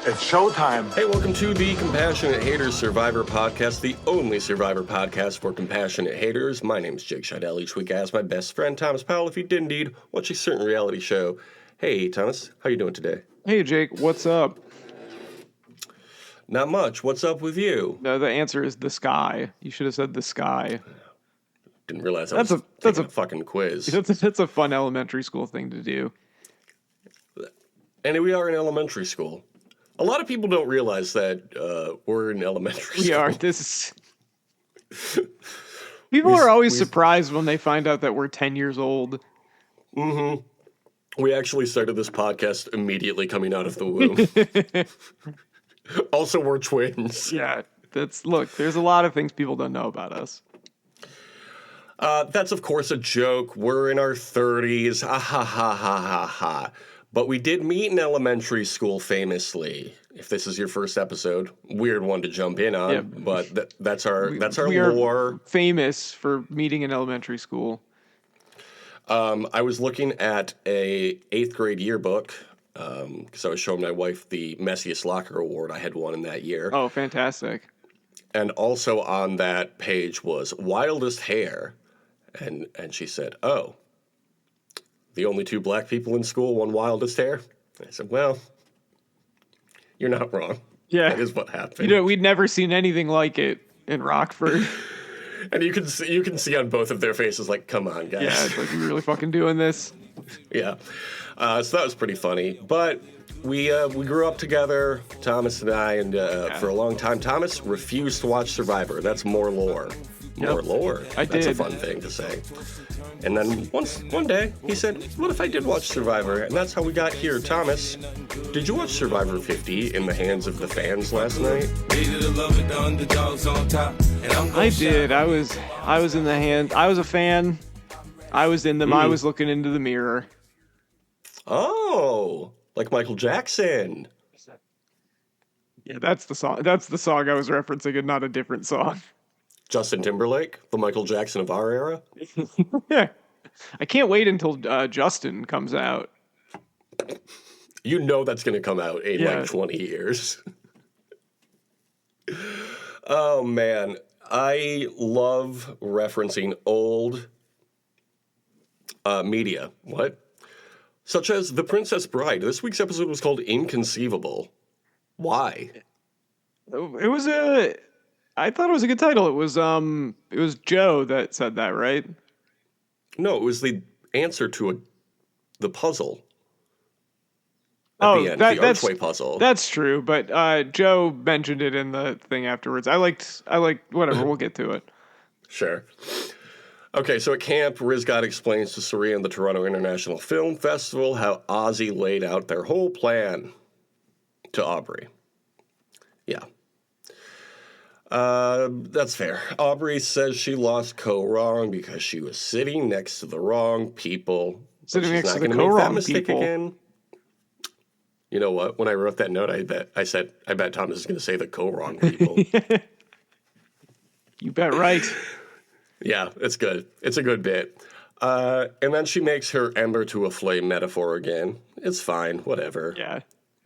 It's showtime. Hey, welcome to the Compassionate Haters Survivor Podcast, the only Survivor podcast for compassionate haters. My name is Jake Scheidel. Each week I ask my best friend, Thomas Powell, if he did indeed watch a certain reality show. Hey, Thomas, how you doing today? Hey, Jake, what's up? Not much. What's up with you? No, the answer is the sky. You should have said the sky. Didn't realize that's a fucking quiz. That's a fun elementary school thing to do. And we are in elementary school. A lot of people don't realize that we're in elementary school. We are. People are always surprised when they find out that we're 10 years old. Mm-hmm. We actually started this podcast immediately coming out of the womb. Also, we're twins. Yeah, look, there's a lot of things people don't know about us. That's, of course, a joke. We're in our 30s. Ha ha ha ha ha ha. But we did meet in elementary school famously. If this is your first episode, weird one to jump in on, yeah, but that's our lore. Are famous for meeting in elementary school. I was looking at a 8th grade yearbook because I was showing my wife the Messiest Locker Award. I had won in that year. Oh, fantastic. And also on that page was wildest hair. And she said, oh, the only 2 black people in school won wildest hair? I said, well, you're not wrong. Yeah. That is what happened. You know, we'd never seen anything like it in Rockford. And you can see on both of their faces, like, come on, guys. Yeah, it's like, we're really fucking doing this. Yeah. So that was pretty funny. But we grew up together, Thomas and I, and for a long time, Thomas refused to watch Survivor. That's more lore. More lore. That's a fun thing to say. And then one day, he said, what if I did watch Survivor? And that's how we got here. Thomas, did you watch Survivor 50 in the hands of the fans last night? I did. I was in the hand. I was a fan. I was in them. I was looking into the mirror. Oh, like Michael Jackson. Yeah, that's the song. That's the song I was referencing, and not a different song. Justin Timberlake, the Michael Jackson of our era. Yeah, I can't wait until Justin comes out. You know that's going to come out in like 20 years. Oh man, I love referencing old media. What? Such as The Princess Bride. This week's episode was called Inconceivable. Why? I thought it was a good title. It was Joe that said that, right? No, it was the answer to the puzzle. At the end, the archway puzzle. That's true, but Joe mentioned it in the thing afterwards. I liked whatever, we'll get to it. Sure. Okay, so at camp, Rizgod explains to Suri and the Toronto International Film Festival how Ozzy laid out their whole plan to Aubrey. Yeah. That's fair. Aubrey says she lost Kaôh wrong because she was sitting next to the wrong people. Sitting next to the Kaôh wrong people. Again. You know what? When I wrote that note, I bet Thomas is going to say the Kaôh wrong people. You bet right. Yeah, it's good. It's a good bit. And then she makes her ember to a flame metaphor again. It's fine. Whatever. Yeah.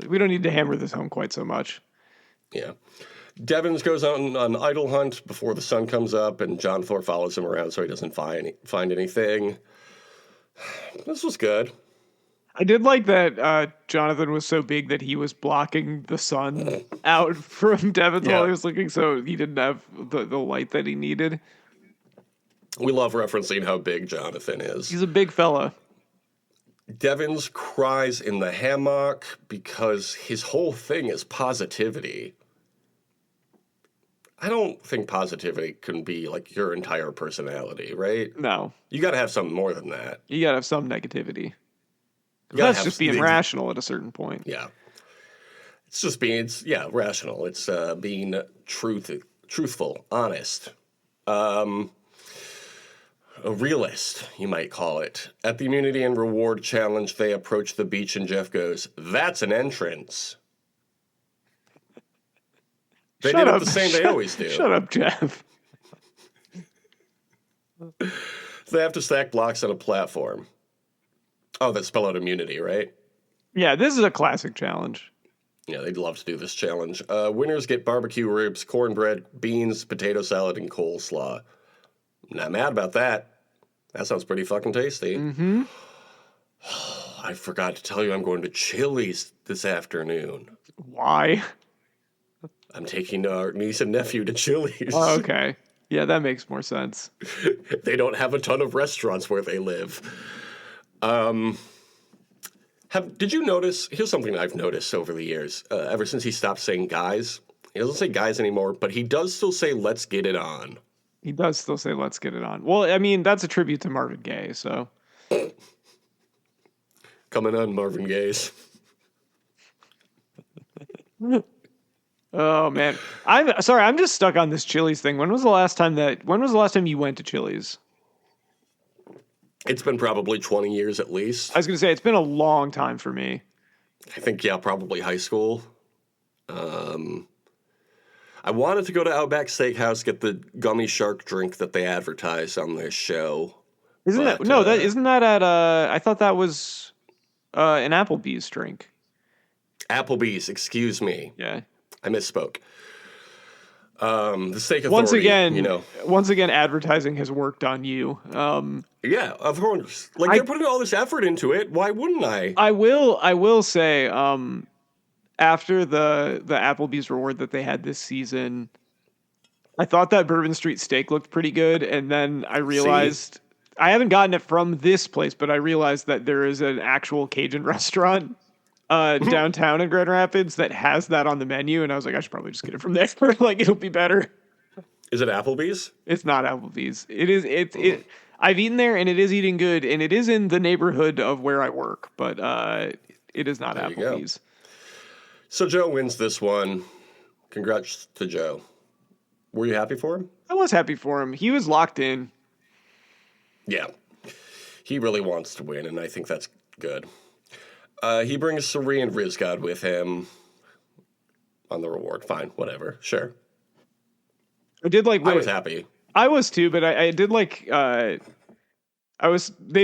We don't need to hammer this home quite so much. Yeah. Devins goes on an idol hunt before the sun comes up, and John Thor follows him around so he doesn't find anything. This was good. I did like that Jonathan was so big that he was blocking the sun out from Devins while he was looking, so he didn't have the light that he needed. We love referencing how big Jonathan is. He's a big fella. Devins cries in the hammock because his whole thing is positivity. I don't think positivity can be like your entire personality, right? No. You got to have something more than that. You got to have some negativity. That's just being rational at a certain point. Yeah. It's just being, rational. It's being truthful, honest. A realist, you might call it. At the Immunity and Reward Challenge, they approach the beach and Jeff goes, "That's an entrance." They did it the same they always do. Shut up, Jeff. They have to stack blocks on a platform. Oh, that spell out immunity, right? Yeah, this is a classic challenge. Yeah, they'd love to do this challenge. Winners get barbecue ribs, cornbread, beans, potato salad, and coleslaw. Not mad about that. That sounds pretty fucking tasty. Mm-hmm. I forgot to tell you I'm going to Chili's this afternoon. Why? I'm taking our niece and nephew to Chili's. Oh, okay. Yeah, that makes more sense. They don't have a ton of restaurants where they live. Did you notice? Here's something I've noticed over the years. Ever since he stopped saying guys, he doesn't say guys anymore, but he does still say let's get it on. He does still say let's get it on. Well, I mean, that's a tribute to Marvin Gaye, so. Coming on, Marvin Gaye's. Oh man, I'm sorry. I'm just stuck on this Chili's thing. When was the last time you went to Chili's? It's been probably 20 years at least. I was gonna say it's been a long time for me. I think, yeah, probably high school. I wanted to go to Outback Steakhouse, get the gummy shark drink that they advertise on their show. Isn't that at I thought that was an Applebee's drink. Applebee's, excuse me. Yeah. I misspoke. The Steak Authority. Once again, advertising has worked on you. Yeah, of course. They're putting all this effort into it. Why wouldn't I? I will say, after the Applebee's reward that they had this season, I thought that Bourbon Street steak looked pretty good, and then I realized I haven't gotten it from this place, but I realized that there is an actual Cajun restaurant downtown in Grand Rapids that has that on the menu, and I was like, I should probably just get it from there. It'll be better. Is it Applebee's? It's not Applebee's. I've eaten there, and it is eating good, and it is in the neighborhood of where I work, but it is not there Applebee's. So Joe wins this one. Congrats to Joe. Were you happy for him? I was happy for him. He was locked in. Yeah. He really wants to win, and I think that's good. He brings Suri and Rizgod with him on the reward. Fine, whatever. Sure. I did like... I was happy. I was too, but I did like... they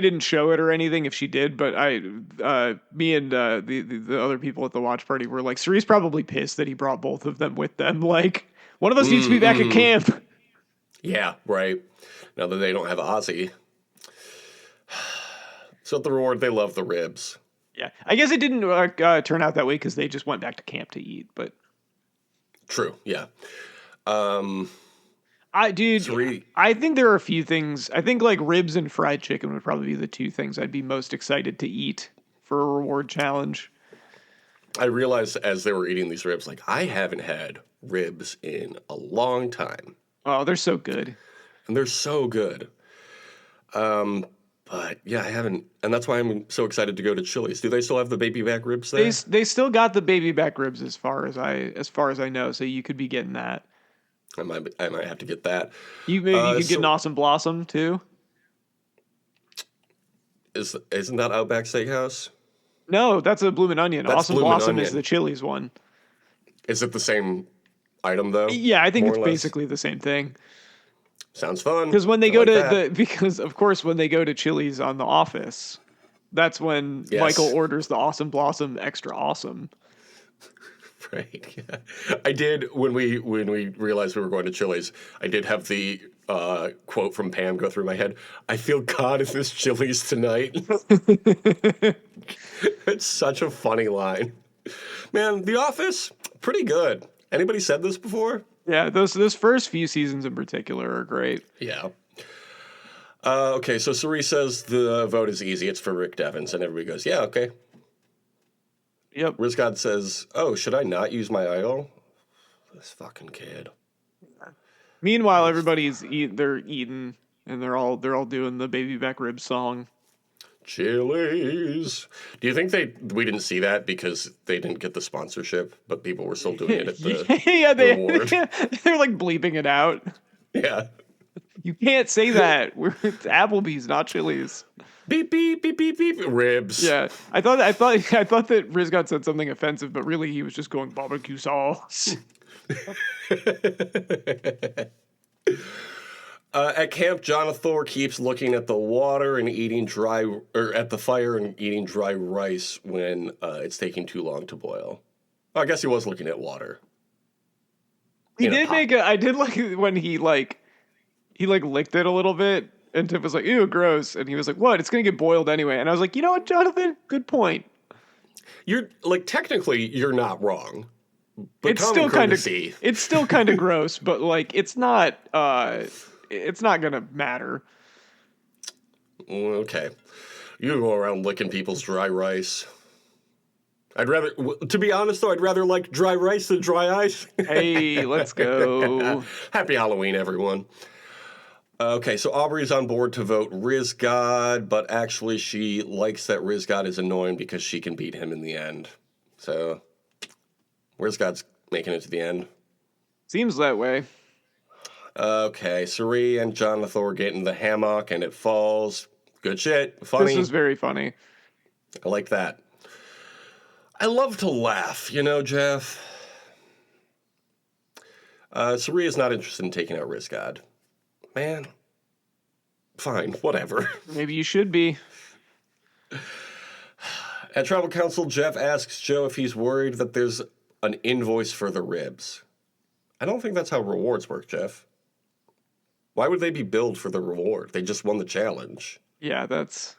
didn't show it or anything if she did, but me and the other people at the watch party were like, Suri's probably pissed that he brought both of them with them. Like, one of us needs to be back at camp. Yeah, right. Now that they don't have Ozzy. So at the reward, they love the ribs. Yeah, I guess it didn't turn out that way because they just went back to camp to eat. But true, yeah. I think there are a few things. I think like ribs and fried chicken would probably be the two things I'd be most excited to eat for a reward challenge. I realized as they were eating these ribs, like, I haven't had ribs in a long time. Oh, they're so good. And they're so good. But yeah, I haven't, and that's why I'm so excited to go to Chili's. Do they still have the baby back ribs there? They still got the baby back ribs as far as I know. So you could be getting that. I might have to get that. You could get an Awesome Blossom too. Isn't that Outback Steakhouse? No, that's a Bloomin' Onion. That's Awesome Bloomin' Blossom Onion. is the Chili's one. Is it the same item though? Yeah, I think it's basically the same thing. Sounds fun. Because when they go of course when they go to Chili's on The Office, that's when Michael orders the Awesome Blossom extra awesome. Right. Yeah. I did when we realized we were going to Chili's. I did have the quote from Pam go through my head. I feel God in this Chili's tonight. It's such a funny line. Man, The Office, pretty good. Anybody said this before? Yeah, those first few seasons in particular are great. Yeah. Okay, so Suri says the vote is easy. It's for Rick Devens, and everybody goes, yeah, okay. Yep. Rizgod says, oh, should I not use my idol? This fucking kid. Meanwhile, everybody's eating, and they're all doing the baby back rib song. Chili's. Do you think we didn't see that because they didn't get the sponsorship, but people were still doing it at the reward? They're like bleeping it out. Yeah. You can't say that. It's Applebee's, not Chili's. Beep beep beep beep beep. Ribs. Yeah, I thought that Rizgod said something offensive, but really he was just going barbecue sauce. At camp, Jonathan keeps looking at the water and at the fire and eating dry rice when it's taking too long to boil. I guess he was looking at water. He did I did like when he licked it a little bit, and Tiff was like, ew, gross. And he was like, what? It's going to get boiled anyway. And I was like, you know what, Jonathan? Good point. You're, like, technically, you're not wrong. But It's still courtesy. It's still kind of gross, but, like, it's not going to matter. Okay. You go around licking people's dry rice. To be honest, though, I'd rather like dry rice than dry ice. Hey, let's go. Happy Halloween, everyone. Okay, so Aubrey's on board to vote Riz God, but actually she likes that Riz God is annoying because she can beat him in the end. So, Riz God's making it to the end. Seems that way. Okay, Suri and Jonathan are getting the hammock and it falls. Good shit. Funny. This was very funny. I like that. I love to laugh, Jeff. Suri is not interested in taking out Riz God. Man, fine, whatever. Maybe you should be. At Tribal Council, Jeff asks Joe if he's worried that there's an invoice for the ribs. I don't think that's how rewards work, Jeff. Why would they be billed for the reward? They just won the challenge. Yeah, that's...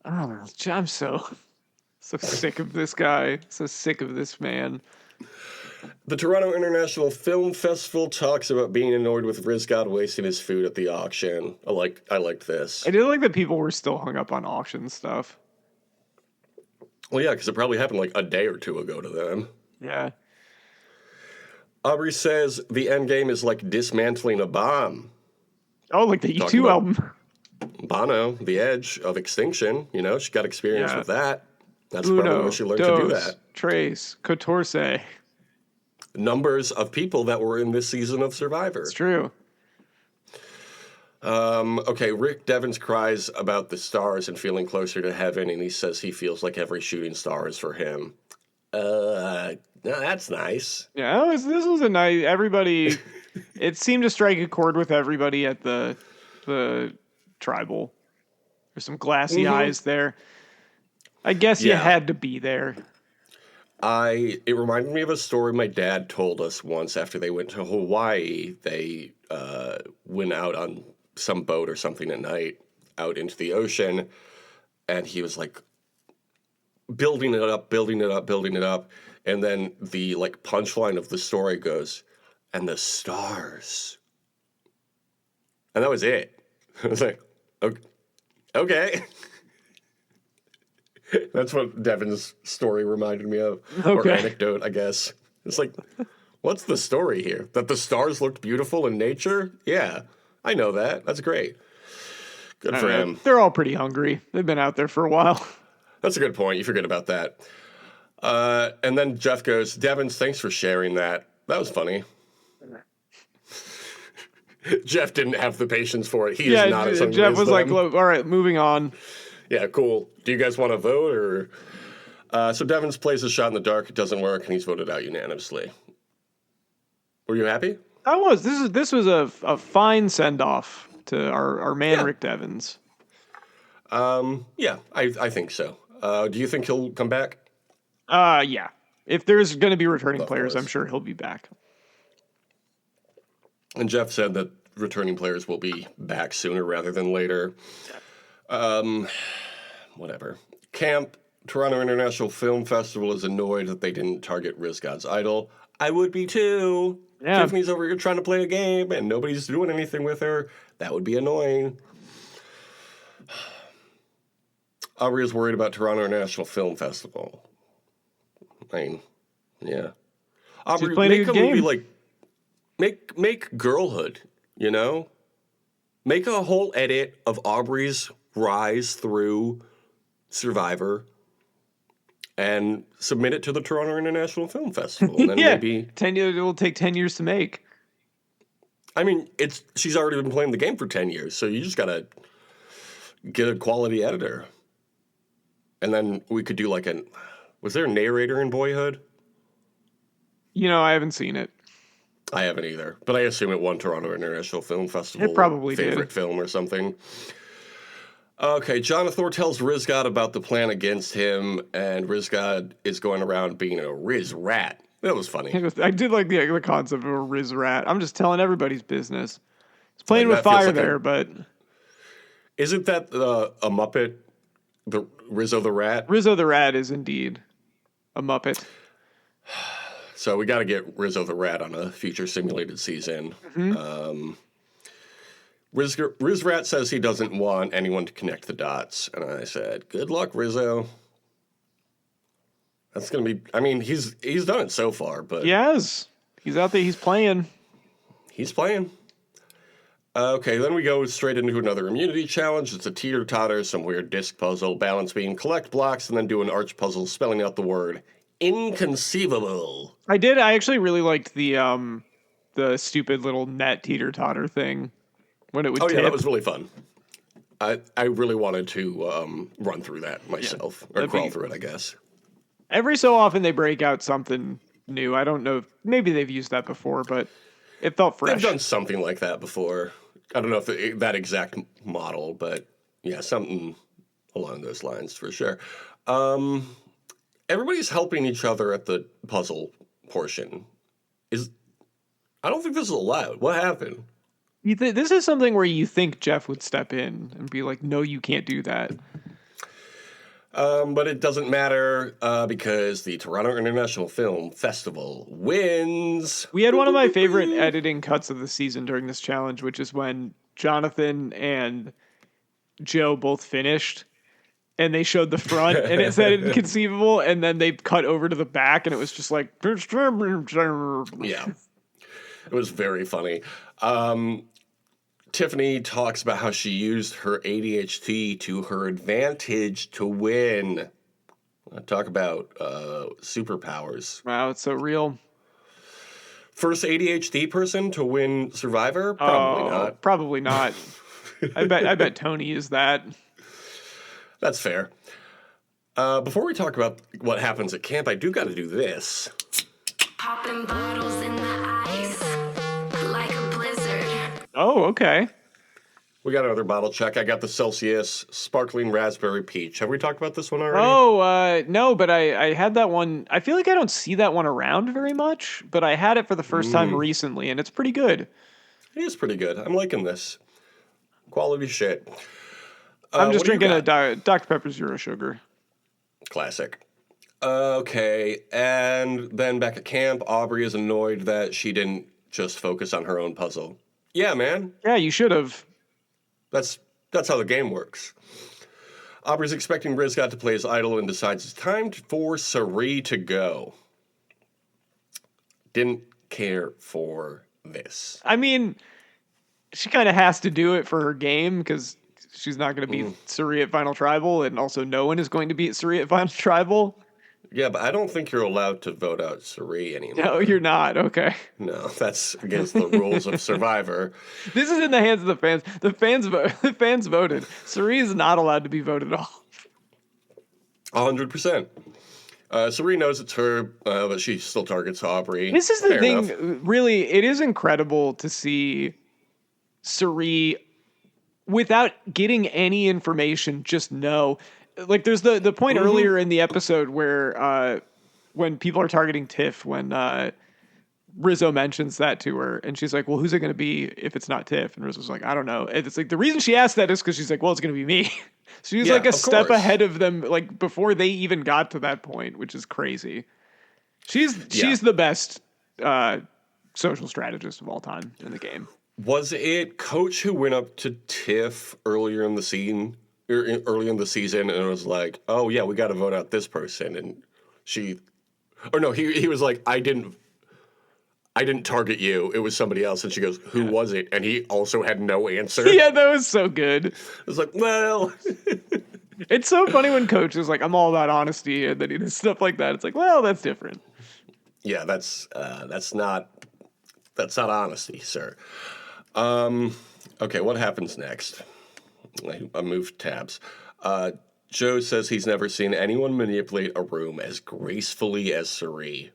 I don't know. I'm so sick of this guy. So sick of this man. The Toronto International Film Festival talks about being annoyed with Riz God wasting his food at the auction. I liked this. I did like that people were still hung up on auction stuff. Well, yeah, because it probably happened like a day or two ago to them. Yeah. Aubrey says the end game is like dismantling a bomb. Oh, like the E2 album. Bono, the edge of extinction. She got experience with that. That's Uno, probably where she learned to do that. Trace, Catorce. Numbers of people that were in this season of Survivor. It's true. Okay, Rick Devens cries about the stars and feeling closer to heaven, and he says he feels like every shooting star is for him. No, that's nice. Yeah, this was a nice... Everybody... It seemed to strike a chord with everybody at the tribal. There's some glassy eyes there. I guess you had to be there. It reminded me of a story my dad told us once after they went to Hawaii. They went out on some boat or something at night out into the ocean, and he was like building it up, and then the like punchline of the story goes, and the stars. And that was it. I was like, okay. That's what Devin's story reminded me of. Or anecdote, I guess. It's like, what's the story here? That the stars looked beautiful in nature? Yeah, I know that. That's great. Good for him. They're all pretty hungry. They've been out there for a while. That's a good point. You forget about that. And then Jeff goes, Devins, thanks for sharing that. That was funny. Jeff didn't have the patience for it. He is not as hungry Jeff as was them. like, all right, moving on. Yeah, cool. Do you guys want to vote? Or so Devins plays a shot in the dark. It doesn't work, and he's voted out unanimously. Were you happy? I was. This was a fine send-off to our man, Rick Devins. Yeah, I think so. Do you think he'll come back? Yeah. If there's going to be returning players, I'm sure he'll be back. And Jeff said that returning players will be back sooner rather than later. Whatever. Camp, Toronto International Film Festival is annoyed that they didn't target Riz God's idol. I would be too. Yeah. Tiffany's over here trying to play a game and nobody's doing anything with her. That would be annoying. Aubrey is worried about Toronto International Film Festival. I mean, yeah. Aubrey, make a movie like make Girlhood, Make a whole edit of Aubrey's rise through Survivor and submit it to the Toronto International Film Festival. And then maybe 10 years. It will take 10 years to make. I mean, she's already been playing the game for 10 years, so you just gotta get a quality editor. And then we could do like was there a narrator in Boyhood? I haven't seen it. I haven't either, but I assume it won Toronto International Film Festival. It probably favorite film or something. Okay, Jonathan tells Rizgod about the plan against him, and Rizgod is going around being a Riz rat. That was funny. I did like the concept of a Riz rat. I'm just telling everybody's business. He's playing Like with that feels fire like there, but isn't that a Muppet? The Rizzo the rat. Rizzo the rat is indeed a Muppet. So we got to get Rizzo the rat on a future simulated season. Mm-hmm. Riz Rat says he doesn't want anyone to connect the dots, and I said, "Good luck, Rizzo." That's gonna be. I mean, he's done it so far, but Yes, he's out there. He's playing. he's playing. Okay, then we go straight into another immunity challenge. It's a teeter-totter, some weird disc puzzle, balance beam, collect blocks, and then do an arch puzzle spelling out the word inconceivable. I actually really liked the stupid little net teeter totter thing when it would Oh tip. yeah, that was really fun. I really wanted to run through that myself, or crawl through it, I guess. Every so often they break out something new. I don't know. Maybe they've used that before, but it felt fresh. They've done something like that before. I don't know if that exact model, but yeah, something along those lines for sure. Everybody's helping each other at the puzzle portion. I don't think this is allowed. What happened? This is something where you think Jeff would step in and be like, "No, you can't do that." But it doesn't matter because the Toronto International Film Festival wins. We had one of my favorite editing cuts of the season during this challenge, which is when Jonathan and Joe both finished, and they showed the front, and it said inconceivable, and then they cut over to the back, and it was just like, Yeah, it was very funny. Tiffany talks about how she used her ADHD to her advantage to win. Talk about superpowers. Wow, it's so real. First ADHD person to win Survivor? Probably not. Probably not. I bet Tony is that. That's fair. Before we talk about what happens at camp, I do got to do this. Popping bottles in the ice like a blizzard. Oh, okay. We got another bottle check. I got the Celsius Sparkling Raspberry Peach. Have we talked about this one already? Oh, no, but I had that one. I feel like I don't see that one around very much, but I had it for the first time recently, and it's pretty good. It is pretty good. I'm liking this. Quality shit. I'm just drinking a Dr. Pepper Zero Sugar. Classic. Okay, and then back at camp, Aubrey is annoyed that she didn't just focus on her own puzzle. Yeah, man. Yeah, you should have. That's how the game works. Aubrey's expecting Rizgod to play his idol and decides it's time for Sari to go. Didn't care for this. I mean, she kind of has to do it for her game because she's not going to beat Sari at Final Tribal, and also no one is going to beat Sari at Final Tribal. Yeah, but I don't think you're allowed to vote out Sari anymore. No, you're not. Okay. No, that's against the rules of Survivor. This is in the hands of the fans. The fans voted. Sari is not allowed to be voted off. 100%. Sari knows it's her, but she still targets Aubrey. This is the Fair thing. enough. Really, it is incredible to see Sari without getting any information. Just know, like, there's the point earlier in the episode where when people are targeting Tiff, when Rizzo mentions that to her, and she's like, "Well, who's it going to be if it's not Tiff?" And Rizzo's like, "I don't know." And it's like the reason she asked that is because she's like, "Well, it's going to be me." She's Yeah, like a of step course. ahead of them, like before they even got to that point, which is crazy. She's the best social strategist of all time in the game. Was it Coach who went up to Tiff earlier in the scene, early in the season, and was like, "Oh yeah, we got to vote out this person," and she, or no, he was like, I didn't target you. It was somebody else." And she goes, "Who was it?" And he also had no answer. Yeah, that was so good. I was like, well, It's so funny when Coach is like, "I'm all about honesty," and then he does stuff like that. It's like, well, that's different. yeah, that's not honesty, sir. Okay, what happens next? I moved tabs. Joe says he's never seen anyone manipulate a room as gracefully as Sari.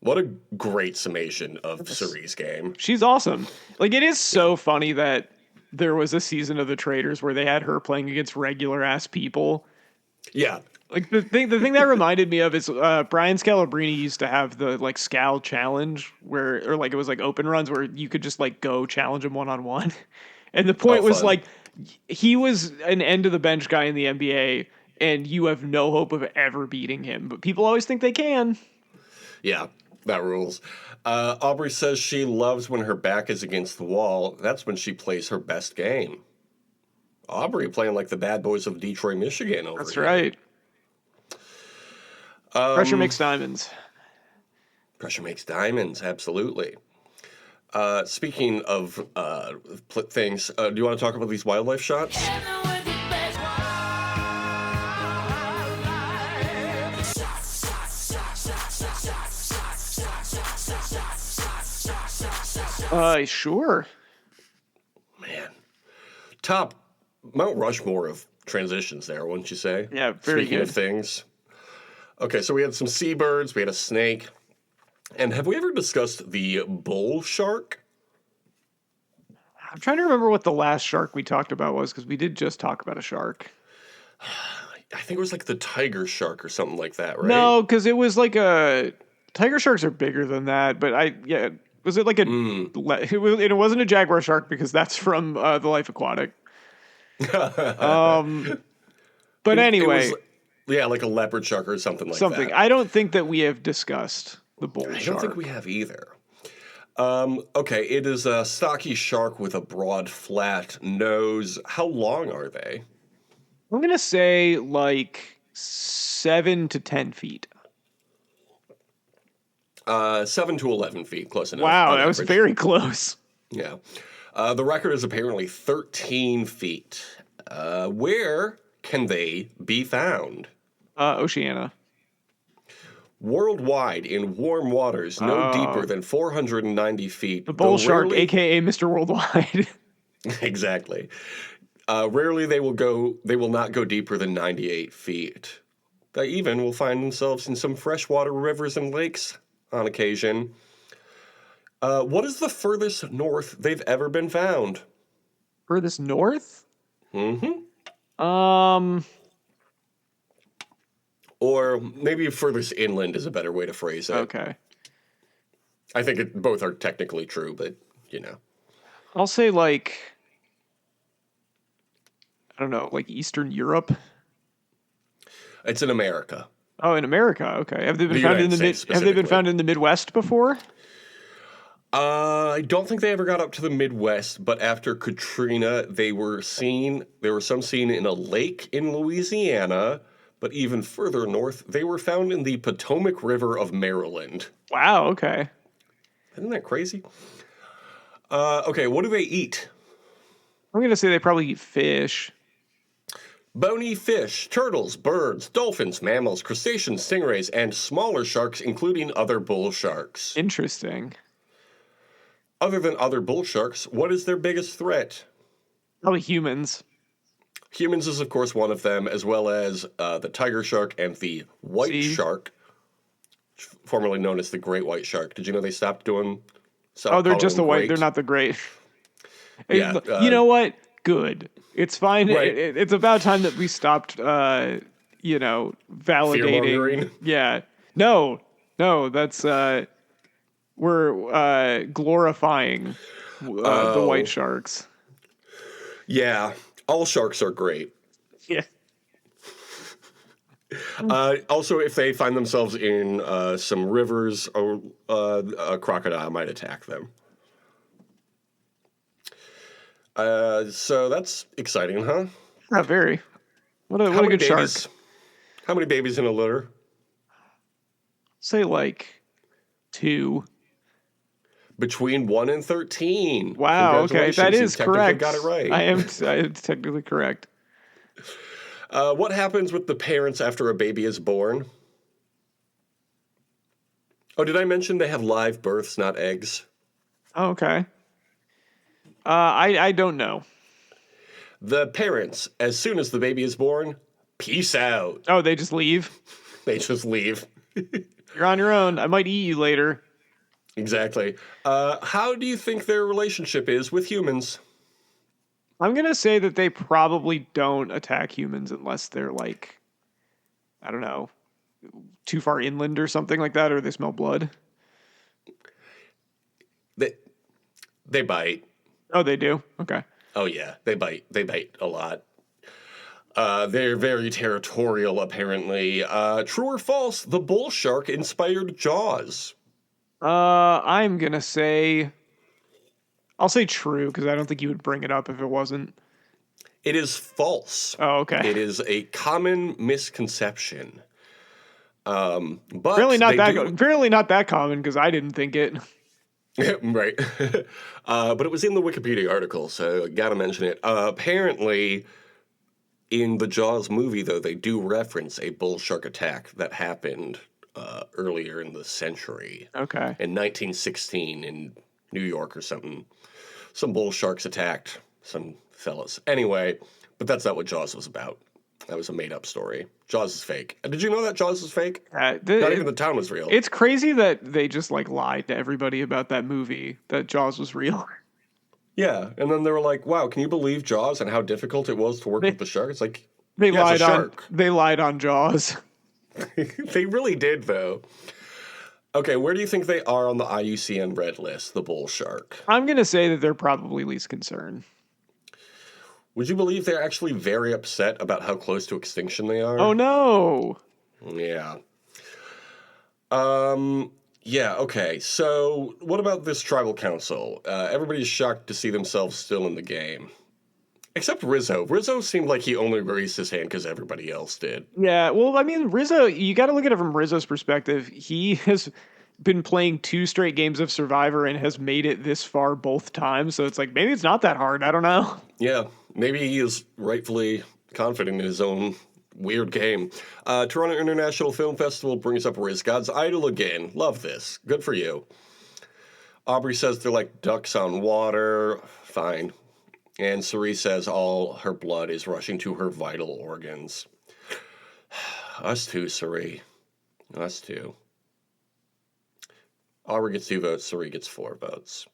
What a great summation of Sari's game. She's awesome. Like, it is so funny that there was a season of The Traitors where they had her playing against regular ass people. Yeah. Like the thing that reminded me of is Brian Scalabrine used to have the like Scal challenge or like it was like open runs where you could just like go challenge him one-on-one. And the point was fun. like he was an end of the bench guy in the NBA and you have no hope of ever beating him, but people always think they can. Yeah, that rules. Aubrey says she loves when her back is against the wall. That's when she plays her best game. Aubrey playing like the bad boys of Detroit, Michigan over That's here. right. Pressure makes diamonds. Pressure makes diamonds, absolutely. Speaking of things, do you want to talk about these wildlife shots? Sure. Man. Top Mount Rushmore of transitions there, wouldn't you say? Yeah, very Speaking good. of things. Okay, so we had some seabirds, we had a snake. And have we ever discussed the bull shark? I'm trying to remember what the last shark we talked about was because we did just talk about a shark. I think it was like the tiger shark or something like that, right? No, because it was like tiger sharks are bigger than that. But was it like it wasn't a jaguar shark because that's from The Life Aquatic. But anyway, It was, like a leopard shark or something like that. I don't think that we have discussed the bull shark. I don't think we have either. Okay, it is a stocky shark with a broad, flat nose. How long are they? I'm gonna say like 7 to 10 feet. 7 to 11 feet, close enough. Wow, that was very close. Yeah. The record is apparently 13 feet. Where can they be found? Oceania. Worldwide in warm waters, no deeper than 490 feet. The bull shark, aka Mr. Worldwide. Exactly. Rarely they will not go deeper than 98 feet. They even will find themselves in some freshwater rivers and lakes on occasion. What is the furthest north they've ever been found? Furthest north? Mm-hmm. Or maybe furthest inland is a better way to phrase it. Okay. I think both are technically true, but, I'll say like, I don't know, like Eastern Europe. It's in America. Oh, in America. Okay. Have they been found in the Midwest before? I don't think they ever got up to the Midwest, but after Katrina, there were some seen in a lake in Louisiana, but even further north, they were found in the Potomac River of Maryland. Wow, okay. Isn't that crazy? Okay, what do they eat? I'm going to say they probably eat fish. Bony fish, turtles, birds, dolphins, mammals, crustaceans, stingrays, and smaller sharks, including other bull sharks. Interesting. Other than other bull sharks, what is their biggest threat? Probably humans. Humans is, of course, one of them, as well as the tiger shark and the white shark, formerly known as the great white shark. Did you know they stopped doing... they're just the white. They're not the great. Yeah, you know what? Good. It's fine. Right. It's about time that we stopped, validating. Fear-mongering? Yeah. No, that's... we're glorifying the white sharks. Yeah, all sharks are great. Yeah. Also, if they find themselves in some rivers, a crocodile might attack them. So that's exciting, huh? Not very. What a good shark. How many babies in a litter? Say like 2. Between 1 and 13. Wow, okay, that is correct. Got it right. I am technically correct. What happens with the parents after a baby is born? Oh, did I mention they have live births, not eggs? Oh, okay. I don't know. The parents, as soon as the baby is born, peace out. Oh, they just leave? They just leave. You're on your own. I might eat you later. Exactly. How do you think their relationship is with humans? I'm gonna say that they probably don't attack humans unless they're like, I don't know, too far inland or something like that, or they smell blood. They they bite. Oh, they do. Okay. Oh yeah, they bite. They bite a lot. They're very territorial, apparently. True or false? The bull shark inspired Jaws. I'm gonna say I'll say true because I don't think you would bring it up if it wasn't. It is false. Oh, okay. It is a common misconception. But Apparently not they that. do, Apparently not that common because I didn't think it. right. But it was in the Wikipedia article, so gotta mention it. Apparently, in the Jaws movie, though, they do reference a bull shark attack that happened earlier in the century. Okay. In 1916 in New York or something. Some bull sharks attacked some fellas. Anyway, but that's not what Jaws was about. That was a made-up story. Jaws is fake. Did you know that Jaws is fake? Not even the town was real. It's crazy that they just like lied to everybody about that movie that Jaws was real. Yeah, and then they were like, "Wow, can you believe Jaws and how difficult it was to work with the shark?" It's like They yeah, lied it's a on. shark. They lied on Jaws. They really did, though. Okay, where do you think they are on the IUCN Red List, the bull shark? I'm gonna say that they're probably least concern. Would you believe they're actually very upset about how close to extinction they are? Oh no! Yeah. Yeah, okay. So, what about this tribal council? Everybody's shocked to see themselves still in the game. Except Rizzo. Rizzo seemed like he only raised his hand because everybody else did. Yeah, well, I mean, Rizzo. You got to look at it from Rizzo's perspective. He has been playing 2 straight games of Survivor and has made it this far both times. So it's like maybe it's not that hard. I don't know. Yeah, maybe he is rightfully confident in his own weird game. Toronto International Film Festival brings up Riz God's Idol again. Love this. Good for you. Aubrey says they're like ducks on water. Fine. And Cerise says all her blood is rushing to her vital organs. Us too, Cerise. Us too. Aubrey gets 2 votes. Cerise gets 4 votes.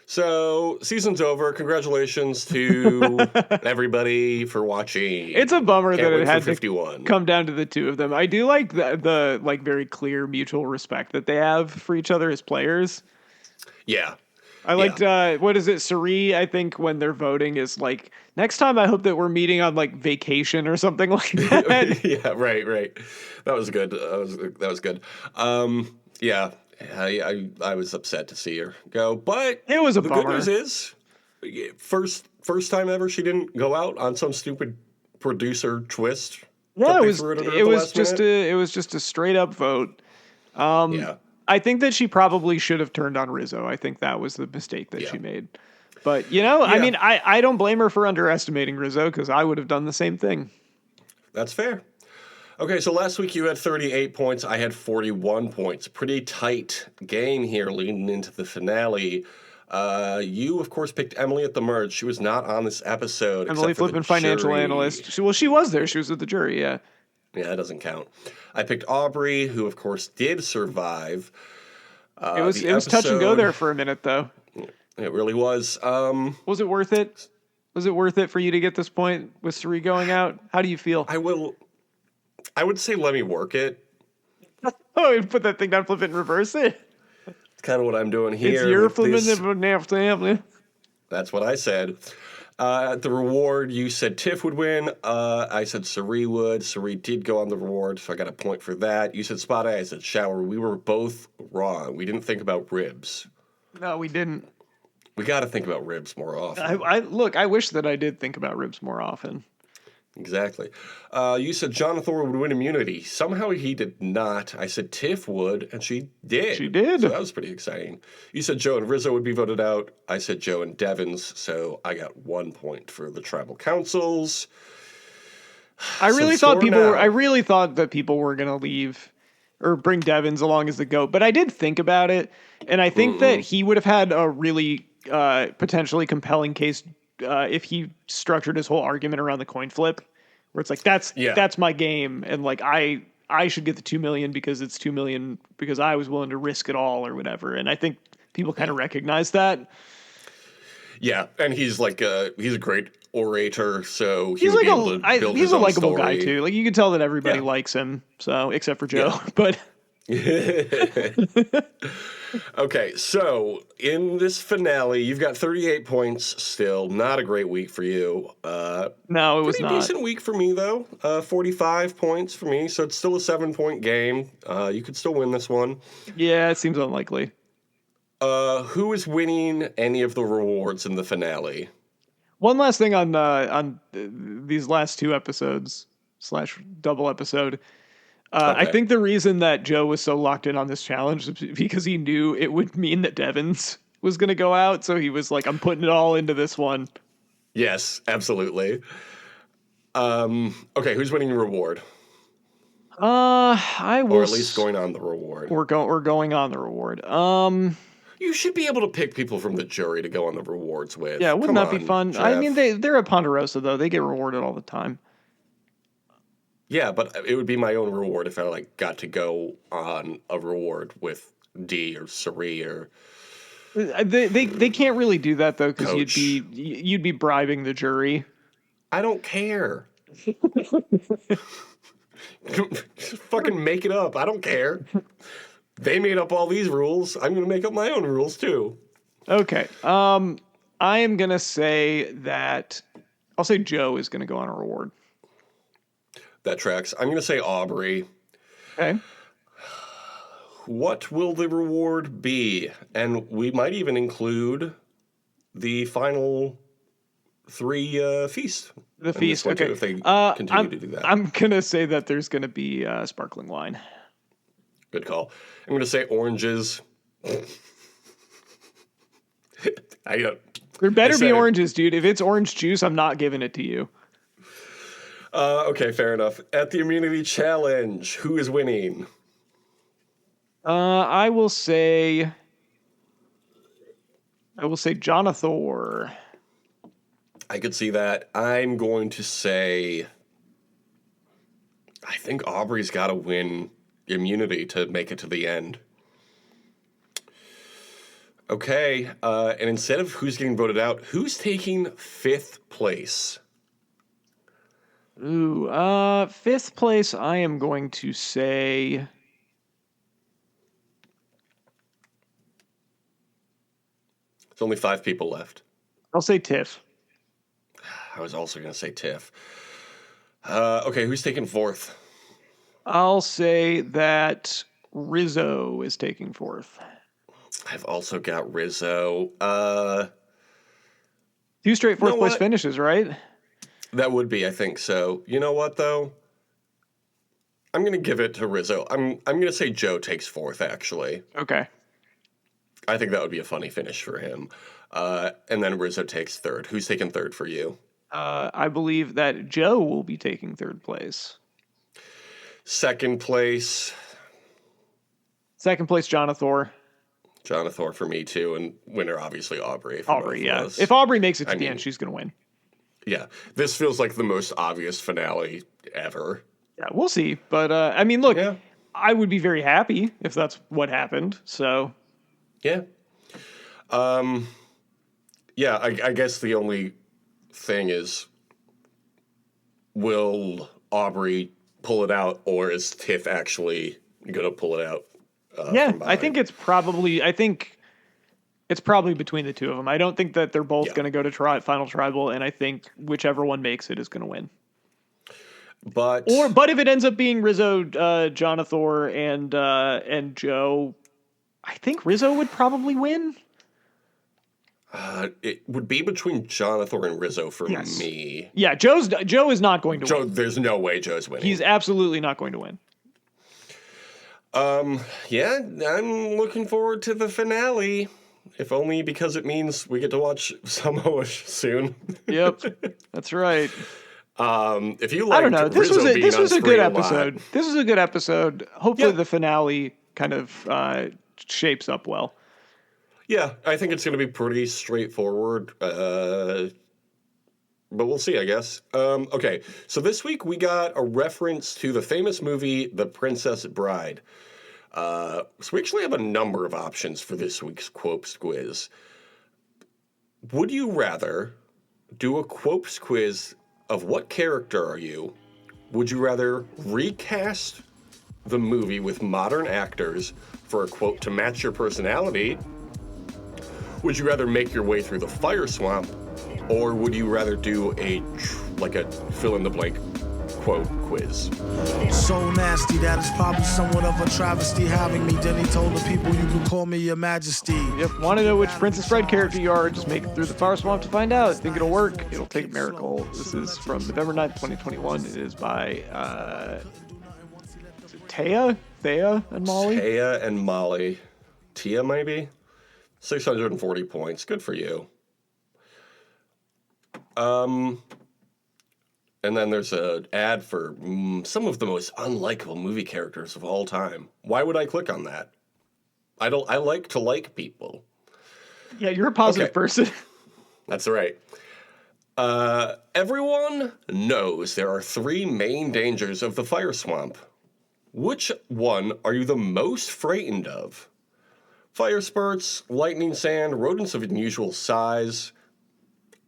So, season's over. Congratulations to everybody for watching. It's a bummer Can't that wait it for had 51. to come down to the 2 of them. I do like the like very clear mutual respect that they have for each other as players. Yeah. I liked what is it, Cerise, I think when they're voting is like, next time I hope that we're meeting on like vacation or something like that. Yeah, right. That was good. That was good. Yeah, I was upset to see her go, but It was a the bummer. good news is, first time ever she didn't go out on some stupid producer twist. Yeah, that it they was threw at her at it the was last just minute. it was just a straight up vote. Yeah, I think that she probably should have turned on Rizzo. I think that was the mistake that she made. But, you know, I Yeah. mean, I don't blame her for underestimating Rizzo because I would have done the same thing. that's fair. Okay, so last week you had 38 points. I had 41 points. Pretty tight game here leading into the finale. You, of course, picked Emily at the merge. She was not on this episode. Emily except for the Flippin, financial jury. analyst. She was there. She was with the jury, yeah. Yeah, that doesn't count. I picked Aubrey, who, of course, did survive. It was touch and go there for a minute, though. It really was. Was it worth it? Was it worth it for you to get this point with Suri going out? How do you feel? I would say let me work it. Oh, you put that thing down, flip it, and reverse it. It's kind of what I'm doing here. It's your with flipping this. family. That's what I said. At the reward, you said Tiff would win. I said Suri would. Suri did go on the reward, so I got a point for that. You said Spot Eye. I said Shower. We were both wrong. We didn't think about ribs. No, we didn't. We got to think about ribs more often. I wish that I did think about ribs more often. Exactly. You said Jonathan would win immunity. Somehow he did not. I said Tiff would, and she did. She did. So that was pretty exciting. You said Joe and Rizzo would be voted out. I said Joe and Devins, so I got 1 point for the tribal councils. I really score now. I really thought that people were gonna leave or bring Devins along as the GOAT, but I did think about it, and I think that he would have had a really potentially compelling case if he structured his whole argument around the coin flip, where it's like that's my game, and like I should get the 2 million because it's 2 million because I was willing to risk it all or whatever, and I think people kind of recognize that. Yeah, and he's like he's a great orator, so he He's would like be able to build he's his a own likable guy story. too. Like you can tell that everybody Yeah. likes him. So except for Joe, Yeah. but Okay, so in this finale, you've got 38 points still. Not a great week for you. no, it was Pretty not. decent week for me, though. 45 points for me, so it's still a 7-point game. You could still win this one. Yeah, it seems unlikely. Who is winning any of the rewards in the finale? One last thing on these last two episodes slash double episode. I Okay. think the reason that Joe was so locked in on this challenge is because he knew it would mean that Devins was going to go out. So he was like, I'm putting it all into this one. Yes, absolutely. Okay, who's winning the reward? I will. Or at least going on the reward? We're going on the reward. You should be able to pick people from the jury to go on the rewards with. Yeah, wouldn't Come that be on, fun? I Jeff. mean, they're at Ponderosa though. They get rewarded all the time. Yeah, but it would be my own reward if I like got to go on a reward with D or Sari or They can't really do that though because Coach. you'd be bribing the jury. I don't care. Just fucking make it up. I don't care. They made up all these rules. I'm gonna make up my own rules too. Okay. I am gonna say that I'll say Joe is gonna go on a reward. That tracks. I'm gonna say Aubrey. Okay. What will the reward be? And we might even include the final 3 feast. The in this feast. one, too, Okay. if they continue I'm, to do that. I'm gonna say that there's gonna be sparkling wine. Good call. I'm gonna say oranges. There better I be said it. oranges, dude. If it's orange juice, I'm not giving it to you. Okay, fair enough. At the immunity challenge, who is winning? I will say Jonathor. I could see that. I'm going to say I think Aubrey's got to win immunity to make it to the end. Okay, and instead of who's getting voted out, who's taking 5th place? Ooh, 5th place. I am going to say. There's only 5 people left. I'll say Tiff. I was also going to say Tiff. Okay, who's taking 4th? I'll say that Rizzo is taking 4th. I've also got Rizzo. 2 straight 4th place what? finishes, right? That would be, I think so. You know what, though? I'm going to give it to Rizzo. I'm going to say Joe takes 4th, actually. Okay. I think that would be a funny finish for him. And then Rizzo takes 3rd. Who's taking 3rd for you? I believe that Joe will be taking 3rd place. 2nd place, 2nd place, Jonathor. Jonathor for me, too. And winner, obviously, Aubrey. Aubrey, yeah. If Aubrey makes it to the end, she's going to win. Yeah, this feels like the most obvious finale ever. Yeah, we'll see. But, I mean, look, Yeah. I would be very happy if that's what happened. So, Yeah. Yeah, I guess the only thing is, will Aubrey pull it out, or is Tiff actually going to pull it out? yeah, from I think behind? it's probably between the two of them. I don't think that they're both Yeah. going to go to final tribal, and I think whichever one makes it is going to win. But But if it ends up being Rizzo, Jonathor, and Joe, I think Rizzo would probably win. it would be between Jonathor and Rizzo for Yes. me. Yeah, Joe is not going to Joe, win. there's no way Joe's winning. He's absolutely not going to win. Yeah, I'm looking forward to the finale. If only because it means we get to watch Samoa soon. Yep, that's right. If you like, I don't know. This was a good lot, episode. This was a good episode. Hopefully, Yeah. the finale kind of shapes up well. Yeah, I think it's going to be pretty straightforward. But we'll see, I guess. Okay, so this week we got a reference to the famous movie The Princess Bride. So we actually have a number of options for this week's Quotes quiz. Would you rather do a quotes quiz of what character are you? Would you rather recast the movie with modern actors for a quote to match your personality? Would you rather make your way through the fire swamp? Or would you rather do a fill in the blank quote quiz? So nasty that it's probably somewhat of a travesty having me. Then he told the people you can call me your majesty. Yep, want to know which Princess Bride character you are? Just make it through the fire swamp to find out. Think it'll work? It'll take a miracle. This is from November 9th, 2021. It is by is it Thea and Molly? Taya and Molly. Tia, maybe? 640 points. Good for you. And then there's an ad for some of the most unlikable movie characters of all time. Why would I click on that? I like to like people. Yeah, you're a positive person. That's right. Everyone knows there are 3 main dangers of the fire swamp. Which one are you the most frightened of? Fire spurts, lightning sand, rodents of unusual size.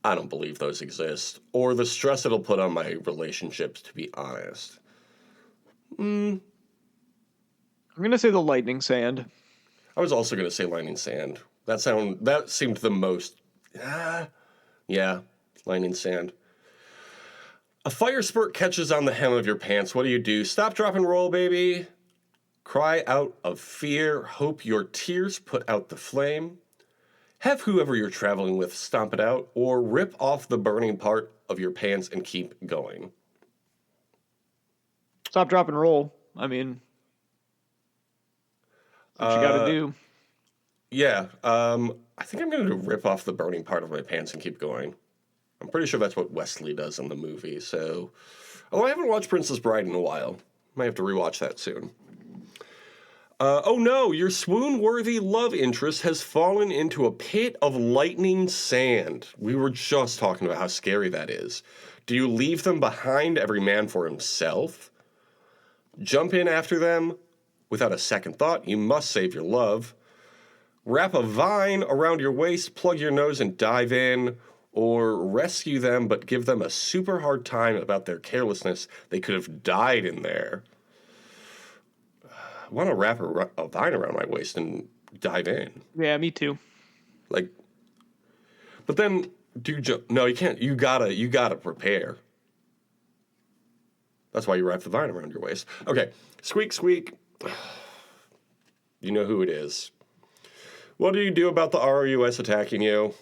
I don't believe those exist. Or the stress it'll put on my relationships, to be honest. I'm going to say the lightning sand. I was also going to say lightning sand. That seemed the most... yeah, lightning sand. A fire spurt catches on the hem of your pants. What do? Stop, drop, and roll, baby. Cry out of fear. Hope your tears put out the flame. Have whoever you're traveling with stomp it out, or rip off the burning part of your pants and keep going. Stop, drop, and roll. I mean, that's what you got to do. Yeah, I think I'm going to rip off the burning part of my pants and keep going. I'm pretty sure that's what Wesley does in the movie, so... Although I haven't watched Princess Bride in a while. Might have to rewatch that soon. Oh no, your swoon-worthy love interest has fallen into a pit of lightning sand. We were just talking about how scary that is. Do you leave them behind, every man for himself? Jump in after them? Without a second thought, you must save your love. Wrap a vine around your waist, plug your nose and dive in, or rescue them but give them a super hard time about their carelessness. They could have died in there. I want to wrap a vine around my waist and dive in. Yeah, me too. But then no, you can't. You gotta prepare. That's why you wrap the vine around your waist. Okay, squeak, squeak. You know who it is. What do you do about the ROUS attacking you?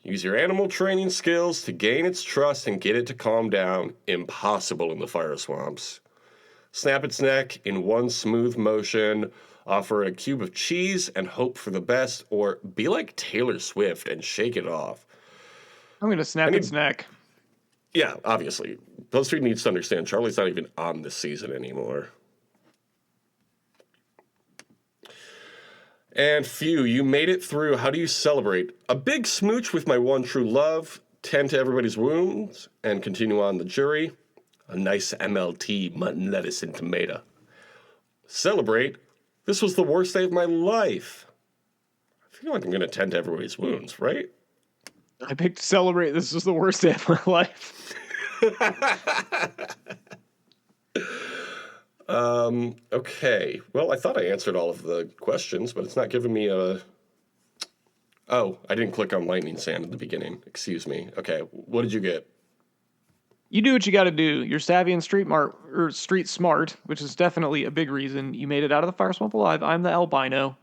Use your animal training skills to gain its trust and get it to calm down. Impossible in the fire swamps. Snap its neck in one smooth motion, offer a cube of cheese and hope for the best, or be like Taylor Swift and shake it off. I'm going to snap its neck. Yeah, obviously. BuzzFeed needs to understand Charlie's not even on this season anymore. And phew, you made it through. How do you celebrate? A big smooch with my one true love, tend to everybody's wounds, and continue on the jury. A nice MLT, mutton, lettuce, and tomato. Celebrate. This was the worst day of my life. I feel like I'm going to tend to everybody's wounds, right? I picked celebrate. This was the worst day of my life. Okay. Well, I thought I answered all of the questions, but it's not giving me a... Oh, I didn't click on lightning sand at the beginning. Excuse me. Okay, what did you get? You do what you got to do. You're savvy and street smart, which is definitely a big reason you made it out of the fire swamp alive. I'm the albino.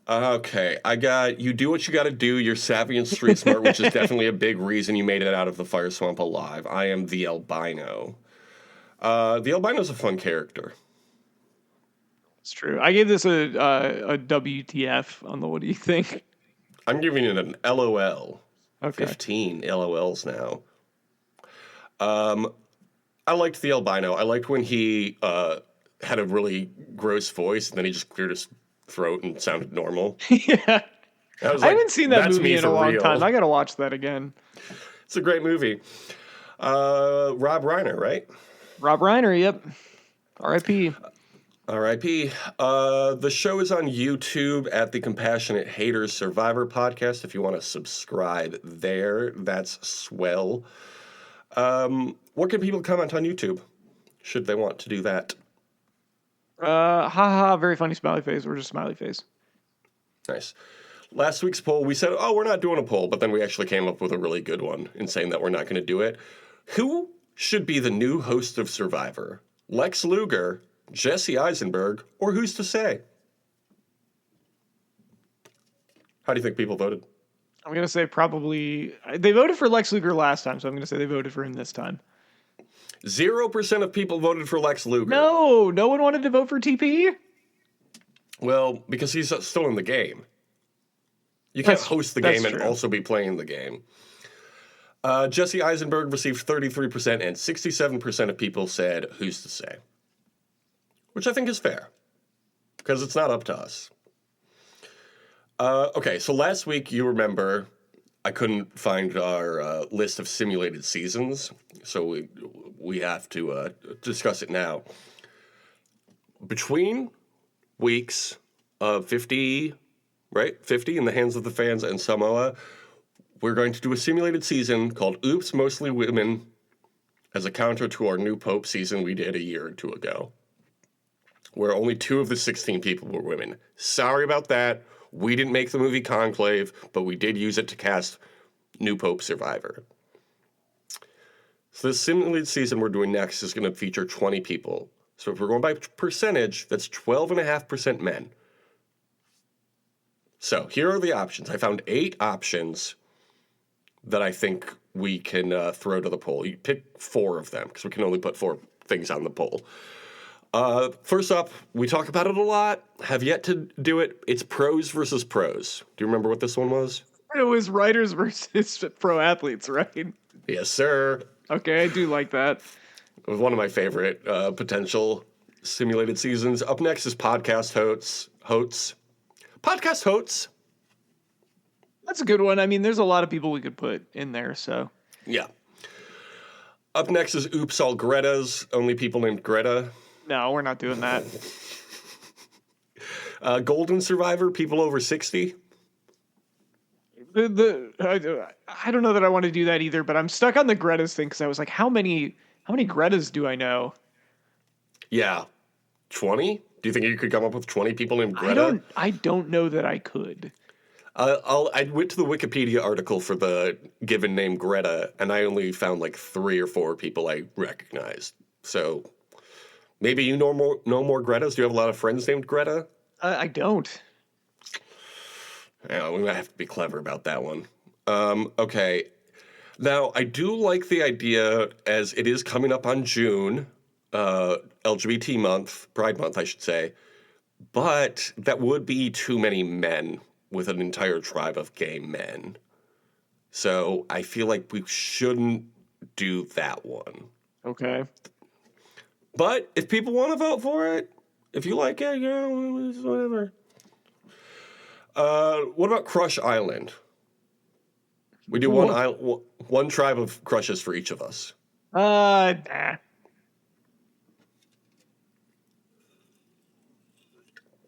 Okay, I got you do what you got to do. You're savvy and street smart, which is definitely a big reason you made it out of the fire swamp alive. I am the albino. The albino's a fun character. It's true. I gave this a WTF on the what do you think? I'm giving it an LOL. Okay. 15 LOLs now. I liked the albino. I liked when he had a really gross voice, and then he just cleared his throat and sounded normal. Yeah. I haven't seen that movie in a long time. I got to watch that again. It's a great movie. Rob Reiner, right? Rob Reiner, yep. R.I.P. R.I.P. The show is on YouTube at the Compassionate Haters Survivor podcast. If you want to subscribe there, that's swell. What can people comment on YouTube? Should they want to do that? Haha, very funny smiley face, or just smiley face. Nice. Last week's poll, we said, oh, we're not doing a poll, but then we actually came up with a really good one in saying that we're not going to do it. Who should be the new host of Survivor? Lex Luger, Jesse Eisenberg, or who's to say? How do you think people voted? I'm going to say probably... They voted for Lex Luger last time, so I'm going to say they voted for him this time. 0% of people voted for Lex Luger. No one wanted to vote for TP? Well, because he's still in the game. You can't host the game and also be playing the game. Jesse Eisenberg received 33%, and 67% of people said, who's to say? Which I think is fair, because it's not up to us. Okay, so last week, you remember, I couldn't find our list of simulated seasons, so we have to discuss it now. Between weeks of 50, right? 50 in the hands of the fans and Samoa, we're going to do a simulated season called Oops, Mostly Women, as a counter to our new Pope season we did a year or two ago, where only 2 of the 16 people were women. Sorry about that. We didn't make the movie Conclave, but we did use it to cast new Pope Survivor. So the simulated season we're doing next is going to feature 20 people. So if we're going by percentage, that's 12.5% men. So here are the options. I found 8 options that I think we can throw to the poll. You pick 4 of them, because we can only put 4 things on the poll. First up, we talk about it a lot, have yet to do it. It's pros versus pros. Do you remember what this one was? It was writers versus pro athletes, right? Yes, sir. Okay, I do like that. It was one of my favorite potential simulated seasons. Up next is podcast hosts. Podcast hosts. That's a good one. I mean, there's a lot of people we could put in there, so. Yeah. Up next is Oops, All Greta's. Only people named Greta. No, we're not doing that. Golden Survivor, people over 60. I don't know that I want to do that either, but I'm stuck on the Greta's thing because I was like, how many Greta's do I know? Yeah. 20? Do you think you could come up with 20 people named Greta? I don't know that I could. I went to the Wikipedia article for the given name Greta, and I only found like 3 or 4 people I recognized. So maybe you know more Gretas? Do you have a lot of friends named Greta? I don't. Yeah, we might have to be clever about that one. Okay. Now, I do like the idea, as it is coming up on June, LGBT month, Pride month, I should say, but that would be too many men with an entire tribe of gay men. So I feel like we shouldn't do that one. Okay. But if people want to vote for it, if you like it, whatever. What about Crush Island? We do one tribe of crushes for each of us. Nah.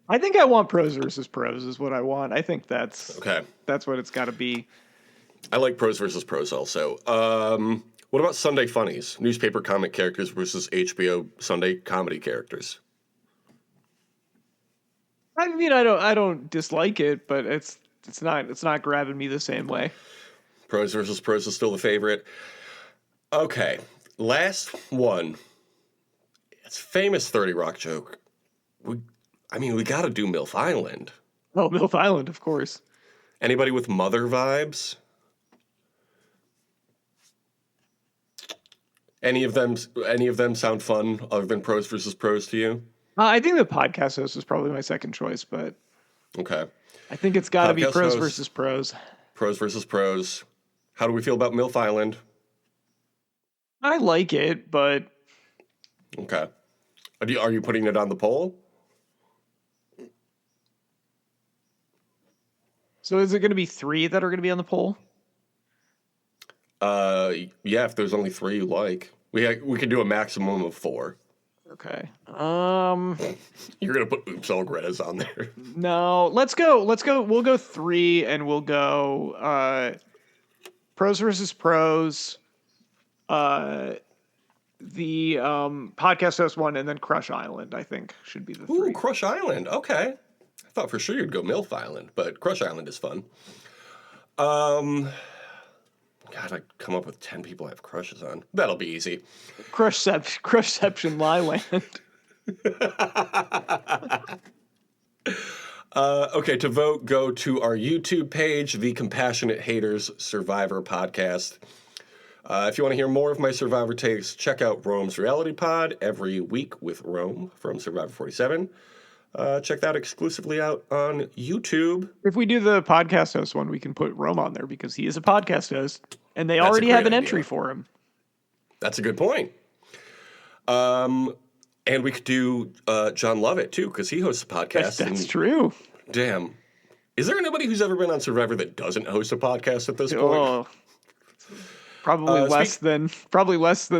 I think I want pros versus pros is what I want. I think that's what it's got to be. I like pros versus pros also. What about Sunday Funnies? Newspaper comic characters versus HBO Sunday comedy characters. I mean, I don't dislike it, but it's not grabbing me the same way. Pros versus pros is still the favorite. Okay, last one. It's a famous 30 Rock joke. We got to do MILF Island. Oh, MILF Island, of course. Anybody with mother vibes? Any of them sound fun other than pros versus pros to you? I think the podcast host is probably my second choice, but okay. I think it's got to be pros host, versus pros. Pros versus pros. How do we feel about MILF Island? I like it, but okay. Are you putting it on the poll? So is it going to be 3 that are going to be on the poll? Yeah, if there's only 3 you like. We could do a maximum of 4. Okay. You're gonna put Oops All Greta's on there. No, let's go. We'll go 3, and we'll go pros versus pros. The podcast host one, and then Crush Island. I think should be the 3. Ooh, Crush Island. Okay. I thought for sure you'd go MILF Island, but Crush Island is fun. God, I come up with 10 people I have crushes on. That'll be easy. Crushception Lyland. Okay, to vote, go to our YouTube page, The Compassionate Haters Survivor Podcast. If you want to hear more of my Survivor takes, check out Wrōng's Reality Pod every week with Wrōng from Survivor 47. Check that exclusively out on YouTube. If we do the podcast host one, we can put Wrōng on there because he is a podcast host, and they That's already a great have an idea. entry for him. That's a good point. And we could do John Lovett, too, because he hosts a podcast. That's true. Damn. Is there anybody who's ever been on Survivor that doesn't host a podcast at this point? Oh, probably less than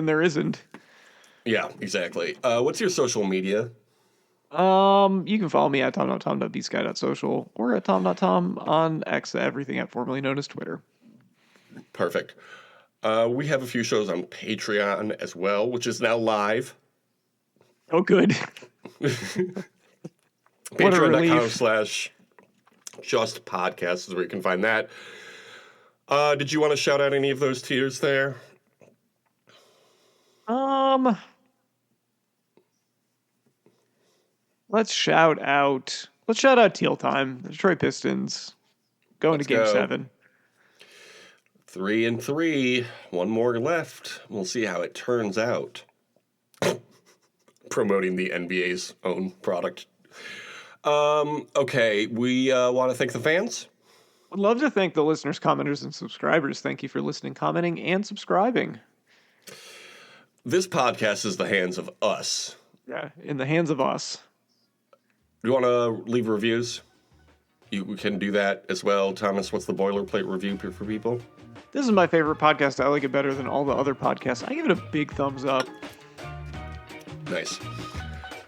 there isn't. Yeah, exactly. What's your social media? You can follow me at tom.tom.bsky.social or at tom.tom on X, everything at formerly known as Twitter. Perfect. We have a few shows on Patreon as well, which is now live. Oh, good. What a relief. Patreon.com/just podcast is where you can find that. Did you want to shout out any of those tiers there? Let's shout out Teal Time, the Detroit Pistons, going Let's to Game go. 7. 3-3. One more left. We'll see how it turns out. Promoting the NBA's own product. Okay, we want to thank the fans. I'd love to thank the listeners, commenters, and subscribers. Thank you for listening, commenting, and subscribing. This podcast is the hands of us. Yeah, in the hands of us. You want to leave reviews? We can do that as well. Thomas, what's the boilerplate review for people? This is my favorite podcast. I like it better than all the other podcasts. I give it a big thumbs up. Nice.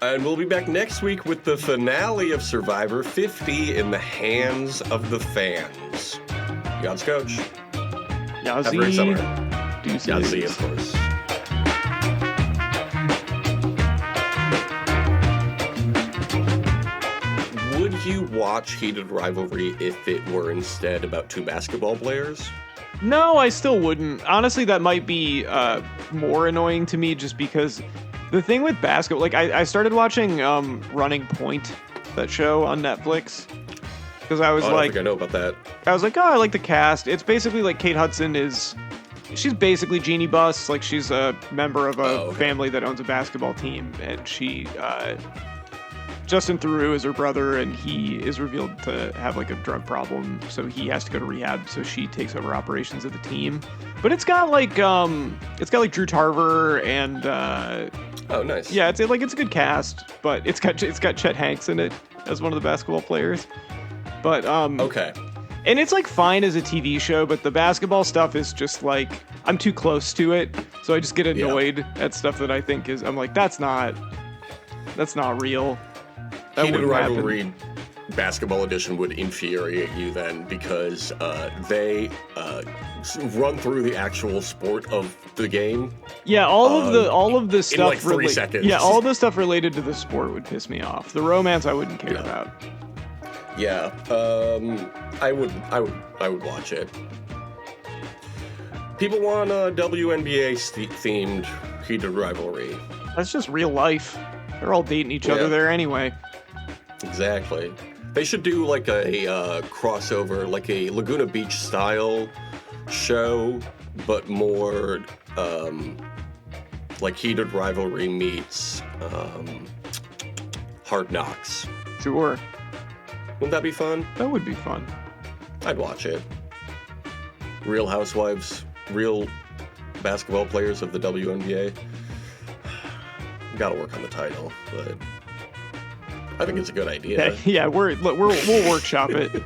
And we'll be back next week with the finale of Survivor 50 in the hands of the fans. God's coach. Have a great summer. Deuces. Yazzie, of course. Would you watch Heated Rivalry if it were instead about 2 basketball players? No, I still wouldn't. Honestly, that might be more annoying to me just because the thing with basketball, like I started watching Running Point, that show on Netflix, because I was I don't think I know about that. I was like, oh, I like the cast. It's basically like Kate Hudson she's basically Jeannie Buss, like she's a member of a family that owns a basketball team, and she, Justin Theroux is her brother, and he is revealed to have like a drug problem, so he has to go to rehab, so she takes over operations of the team. But it's got like Drew Tarver and Oh, nice. yeah, it's a good cast, but it's got Chet Hanks in it as one of the basketball players. But Okay. and it's like fine as a TV show, but the basketball stuff is just like I'm too close to it, so I just get annoyed at stuff that I think is I'm like that's not real. That Heated wouldn't happen. Rivalry Basketball Edition would infuriate you then because they run through the actual sport of the game. Yeah, all of the stuff like 3 seconds. Yeah, all the stuff related to the sport would piss me off. The romance I wouldn't care about. Yeah, I would watch it. People want a WNBA themed Heated Rivalry. That's just real life. They're all dating each other there anyway. Exactly. They should do like a crossover, like a Laguna Beach style show, but more like Heated Rivalry meets Hard Knocks. Sure. Wouldn't that be fun? That would be fun. I'd watch it. Real Housewives, real basketball players of the WNBA. Gotta work on the title, but I think it's a good idea. Yeah, we'll workshop it.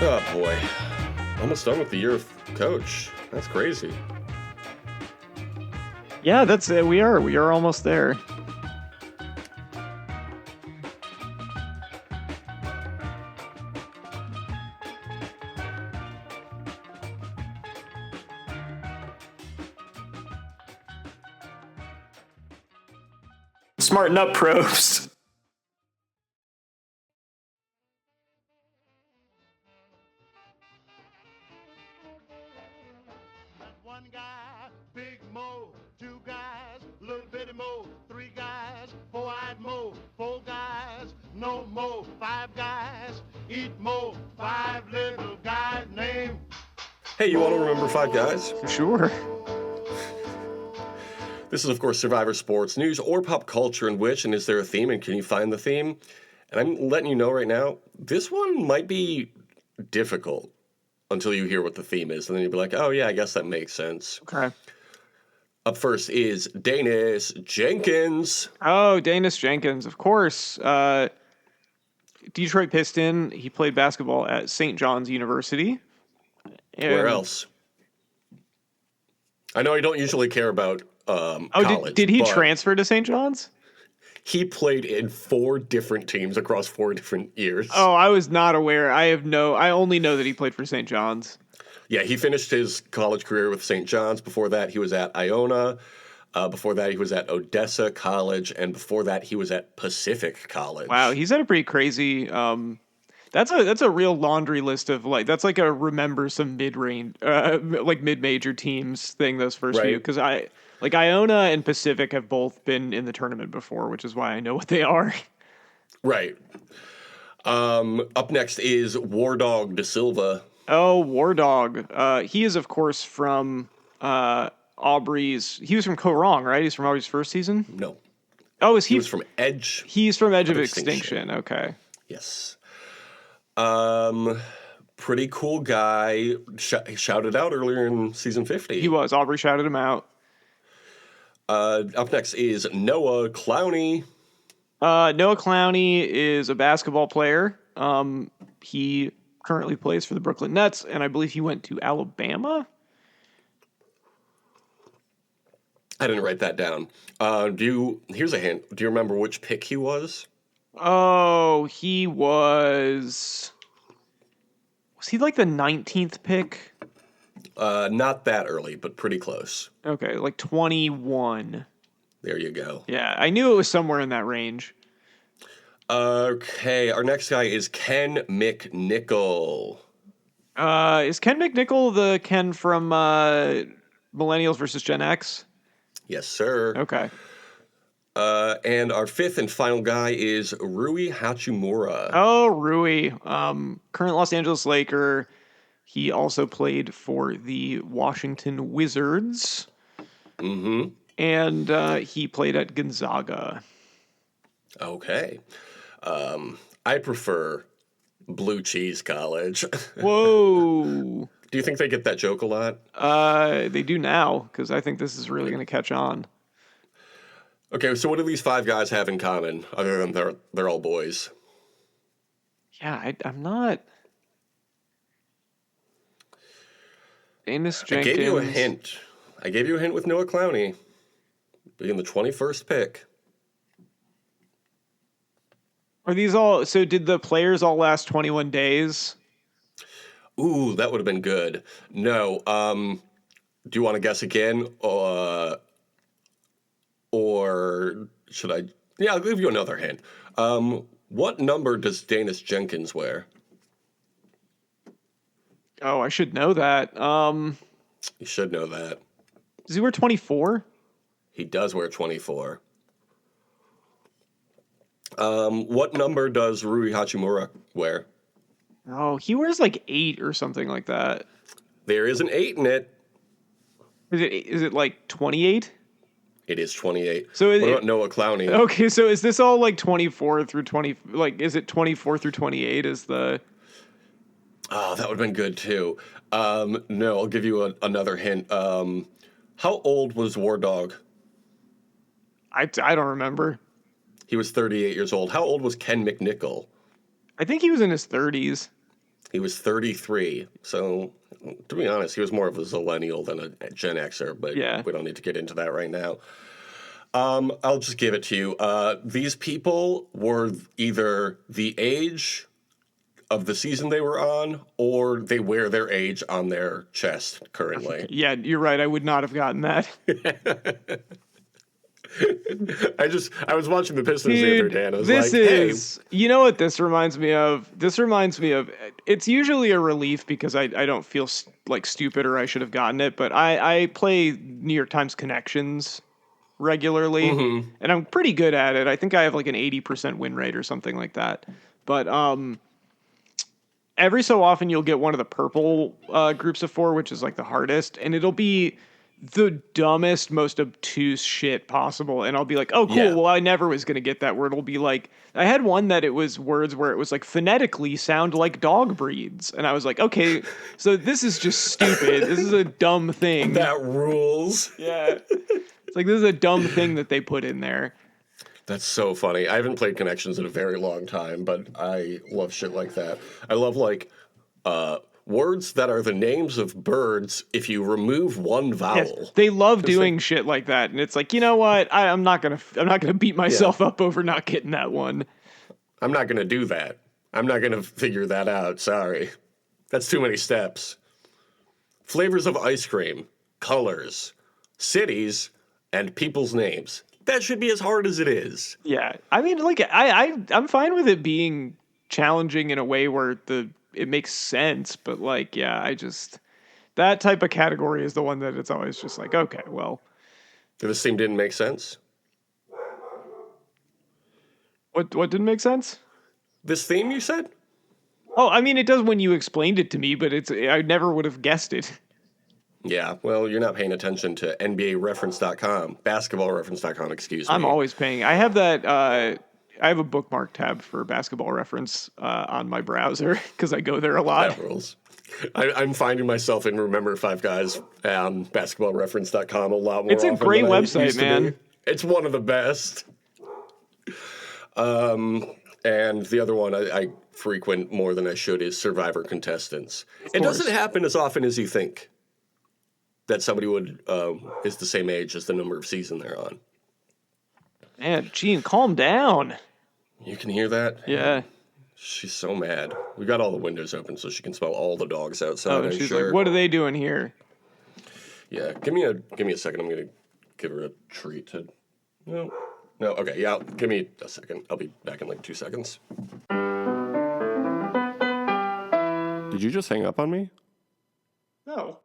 Oh boy. Almost done with the year of coach. That's crazy. Yeah, that's it. We are almost there. Smarten up, probes. One guy, big Mo, two guys, little bitty Mo, three guys, four-eyed Mo, four guys, no Mo, five guys, eat Mo, five little guys named. Hey, you want to remember five guys? Sure. This is, of course, Survivor Sports news or pop culture in which, and is there a theme, and can you find the theme? And I'm letting you know right now, this one might be difficult until you hear what the theme is, and then you'll be like, oh yeah, I guess that makes sense. Okay. Up first is Danis Jenkins. Oh, Danis Jenkins, of course. Detroit Piston. He played basketball at St. John's University. Where else? I know I don't usually care about college. Did he transfer to St. John's? He played in 4 different teams across 4 different years. Oh, I was not aware. I only know that he played for St. John's. Yeah, he finished his college career with St. John's. Before that, he was at Iona. Before that, he was at Odessa College. And before that, he was at Pacific College. Wow, he's had a pretty crazy... That's a real laundry list of that's like a remember some mid-range, like mid-major teams thing. Those first few, because Iona and Pacific have both been in the tournament before, which is why I know what they are. Right. Up next is War Dog Da Silva. Oh, War Dog. He is of course from Aubrey's. He was from Kaôh, right? He's from Aubrey's first season. No. Oh, is he? He was from Edge. He's from Edge of Extinction. Okay. Yes. Pretty cool guy. Shouted out earlier in season 50. He was. Aubrey shouted him out. Up next is Noah Clowney. Noah Clowney is a basketball player. He currently plays for the Brooklyn Nets, and I believe he went to Alabama. I didn't write that down. Here's a hint. Do you remember which pick he was? Oh, he was he like the 19th pick? Not that early, but pretty close. Okay, like 21. There you go. Yeah, I knew it was somewhere in that range. Okay, our next guy is Ken McNichol. Is Ken McNichol the Ken from Millennials versus Gen X? Yes, sir. Okay. And our fifth and final guy is Rui Hachimura. Oh, Rui. Current Los Angeles Laker. He also played for the Washington Wizards. Mm-hmm. And he played at Gonzaga. Okay. I prefer Blue Cheese College. Whoa. Do you think they get that joke a lot? They do now, because I think this is really going to catch on. Okay, so what do these 5 guys have in common, other than they're all boys? Yeah, I'm not... Danis Jenkins. I gave you a hint. I gave you a hint with Noah Clowney being the 21st pick. Are these all... So did the players all last 21 days? Ooh, that would have been good. No. Do you want to guess again? Or should I... Yeah, I'll give you another hint. What number does Danis Jenkins wear? Oh, I should know that. You should know that. Does he wear 24? He does wear 24. What number does Rui Hachimura wear? Oh, he wears like 8 or something like that. There is an 8 in it. Is it like 28? It is 28. So what about Noah Clowney? Okay, so is this all like 24 through 20? Like, is it 24 through 28? Is the... Oh, that would have been good too. No, I'll give you another hint. How old was War Dog? I don't remember. He was 38 years old. How old was Ken McNichol? I think he was in his 30s. He was 33. So, to be honest, he was more of a Zillennial than a Gen Xer, but we don't need to get into that right now. I'll just give it to you. These people were either the age of the season they were on, or they wear their age on their chest currently. Yeah, you're right. I would not have gotten that. I was watching the Pistons the other day, and I was this like, hey. You know what this reminds me of? This reminds me of, it's usually a relief because I don't feel like stupid or I should have gotten it, but I play New York Times Connections regularly, and I'm pretty good at it. I think I have like an 80% win rate or something like that. But every so often you'll get one of the purple groups of 4, which is like the hardest, and it'll be the dumbest, most obtuse shit possible. And I'll be like, oh, cool. Yeah. Well, I never was going to get that word. It'll be like, I had one that it was words where it was like phonetically sound like dog breeds. And I was like, okay, so this is just stupid. This is a dumb thing. That rules. Yeah. It's like, this is a dumb thing that they put in there. That's so funny. I haven't played Connections in a very long time, but I love shit like that. I love like words that are the names of birds if you remove one vowel. Yes, they love doing shit like that, and it's like, you know what? I'm not gonna beat myself up over not getting that one. I'm not gonna do that. I'm not gonna figure that out. Sorry, that's too many steps. Flavors of ice cream, colors, cities, and people's names. That should be as hard as it is. Yeah, I mean, like I'm fine with it being challenging in a way where it makes sense, but like, yeah, that type of category is the one that it's always just like, okay, well. This theme didn't make sense? What didn't make sense? This theme, you said? Oh, I mean, it does when you explained it to me, but I never would have guessed it. Yeah, well, you're not paying attention to NBAreference.com, basketballreference.com, excuse me. I'm always paying. I have that, I have a bookmark tab for Basketball Reference on my browser because I go there a lot. That rules. I'm finding myself in Remember Five Guys on basketballreference.com a lot more. It's a great website, man. It's one of the best. And the other one I frequent more than I should is Survivor Contestants. It doesn't happen as often as you think that somebody is the same age as the number of season they're on. Man, Gene, calm down. You can hear that? Yeah. She's so mad. We got all the windows open so she can smell all the dogs outside. Oh, and she's like, what are they doing here? Yeah, give me a second. I'm going to give her a treat. No, okay, yeah, give me a second. I'll be back in like 2 seconds. Did you just hang up on me? No.